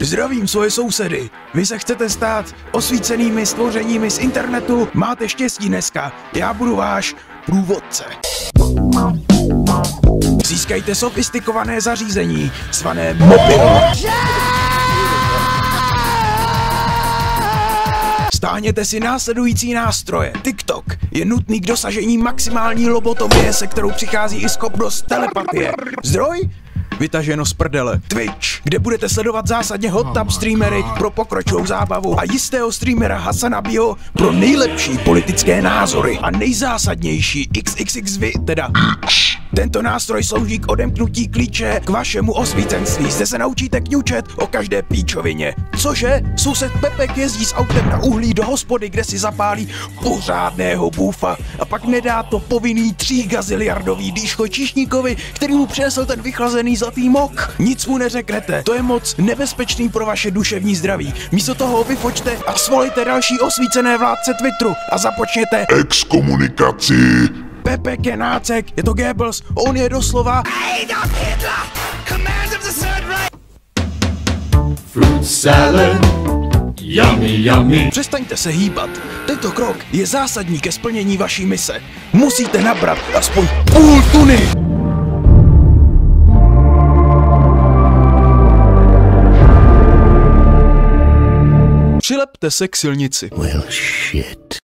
Zdravím svoje sousedy. Vy se chcete stát osvícenými stvořeními z internetu? Máte štěstí dneska. Já budu váš průvodce. Získajte sofistikované zařízení, zvané mobil. Stáhněte si následující nástroje. TikTok je nutný k dosažení maximální lobotomie, se kterou přichází i schopnost telepatie. Zdroj? Vytaženo z prdele. Twitch, kde budete sledovat zásadně hot tub streamery pro pokročilou zábavu a jistého streamera Hasanabiho pro nejlepší politické názory a nejzásadnější XXXV, teda tento nástroj slouží k odemknutí klíče k vašemu osvícenství. Zde se naučíte kňučet o každé píčovině. Cože? Soused Pepek jezdí s autem na uhlí do hospody, kde si zapálí pořádného bůfa a pak nedá to povinný 3 gaziliardový dýško číšníkovi, který mu přinesl ten vychlazený zlatý mok. Nic mu neřeknete, to je moc nebezpečný pro vaše duševní zdraví. Místo toho vyfočte a svolejte další osvícené vládce Twitteru a započněte exkomunikaci. Pepek je nácek, je to Goebbels, on je doslova Fruit salad, yummy yummy. Přestaňte se hýbat. Tento krok je zásadní ke splnění vaší mise. Musíte nabrat aspoň půl tuny. Přilepte se k silnici. Well, shit.